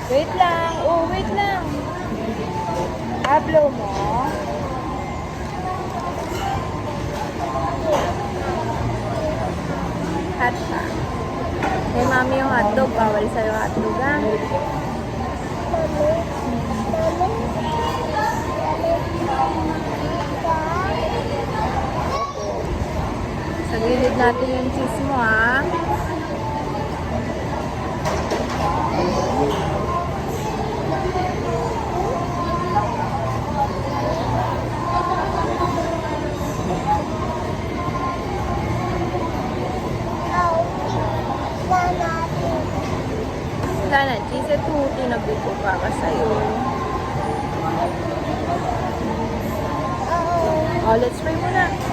Wait lang. Oh, wait lang. Hablo mo. Hot pa. Kay mami yung hotdog. Bawal sa'yo hotdog, ha? Sa gilid natin yung cheese mo, ha? Sana, cheese at tinabuko para sa'yo. Oh, let's try muna.